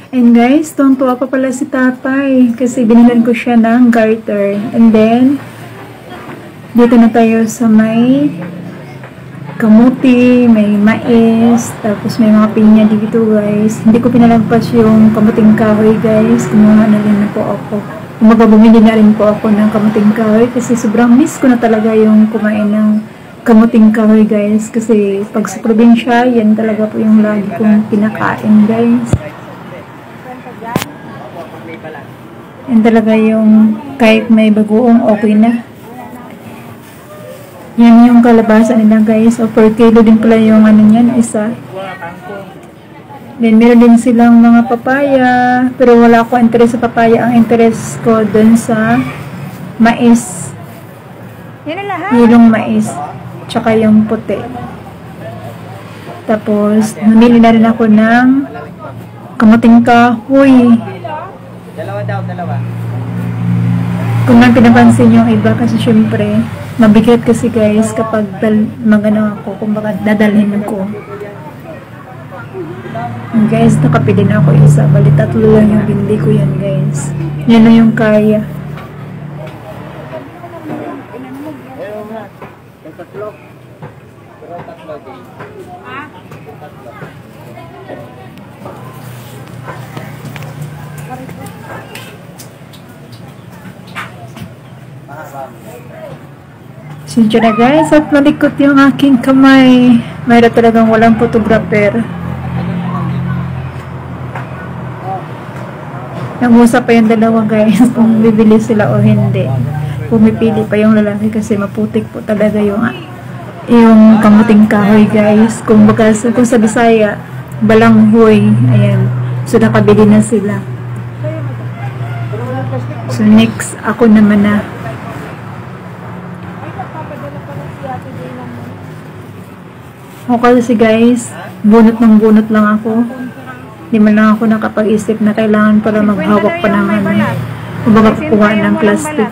And guys, tuwang-tuwa pa pala si tatay kasi binilan ko siya ng garter. And then, dito na tayo sa may kamuti, may mais, tapos may mga pinya dito guys. Hindi ko pinalagpas yung kamuting kahoy guys. Kumuha na rin na po ako. Umaga bumili na rin po ako ng kamuting kahoy kasi sobrang miss ko na talaga yung kumain ng kamuting kahoy guys. Kasi pag sa probinsya, yan talaga po yung lagi kong pinakain guys. Yan talaga yung kahit may bagoong okay na. Yan yung kalabasan nila guys. O per kilo din pala yung ano niyan, isa. Then meron din silang mga papaya. Pero wala ko interest sa papaya. Ang interest ko dun sa mais. Yelong mais. Tsaka yung puti. Tapos namili na rin ako ng kamuting kahoy. Dalawa. Kung nang pinapansin yung iba kasi syempre mabigat kasi guys kapag magano ako kung baka dadalhin ko. Guys, nakapili na ako isa. Bali, 3 lang yung bindi ko yan guys. Yan na yung kaya. Sindiyo na guys, at malikot yung aking kamay. Mayroon talagang walang photographer. Nag-usap pa yung dalawa guys kung bibili sila o hindi. Pumipili pa yung lalaki kasi maputik po talaga yung kamuting kahoy guys. Kung sa Bisaya, balanghoy. Ayan. So nakabili na sila. So next, ako naman na. Ako kasi guys, bunot ng bunot lang ako. Hindi man lang ako nakapag-isip na kailangan pala maghawak pa ng kumbaga kukuha ng plastic.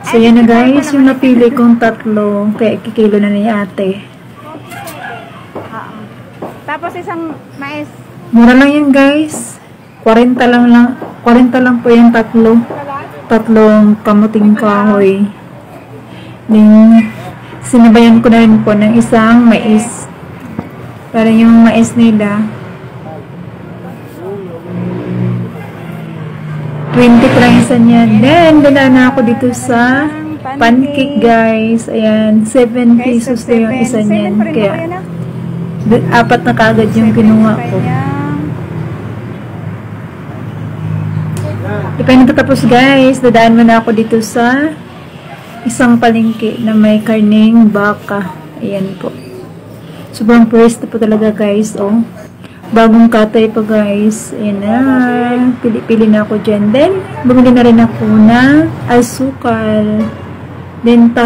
So yan na guys, yung napili kong 3, kaya kikilo na ni ate. Tapos isang mais. Mura lang yan guys. 40 lang po yung 3 kamuting kahoy. Then sinabayan ko na rin po ng isang mais. Para yung mais nila 20 pa lang isa niyan. Then dala na ako dito sa pancake guys. Ayan, 7 pesos na yung isa niyan. Kaya 4 na kagad yung kinuha ko. Di pa natatapos guys. Dadaan mo na ako dito sa isang palengke na may karneng baka. Ayan po. Sobrang fresh na po talaga guys. Oh. Bagong katay pa guys. Ayan na. Pili-pili na ako dyan. Then, bumili na rin ako na asukal. Then,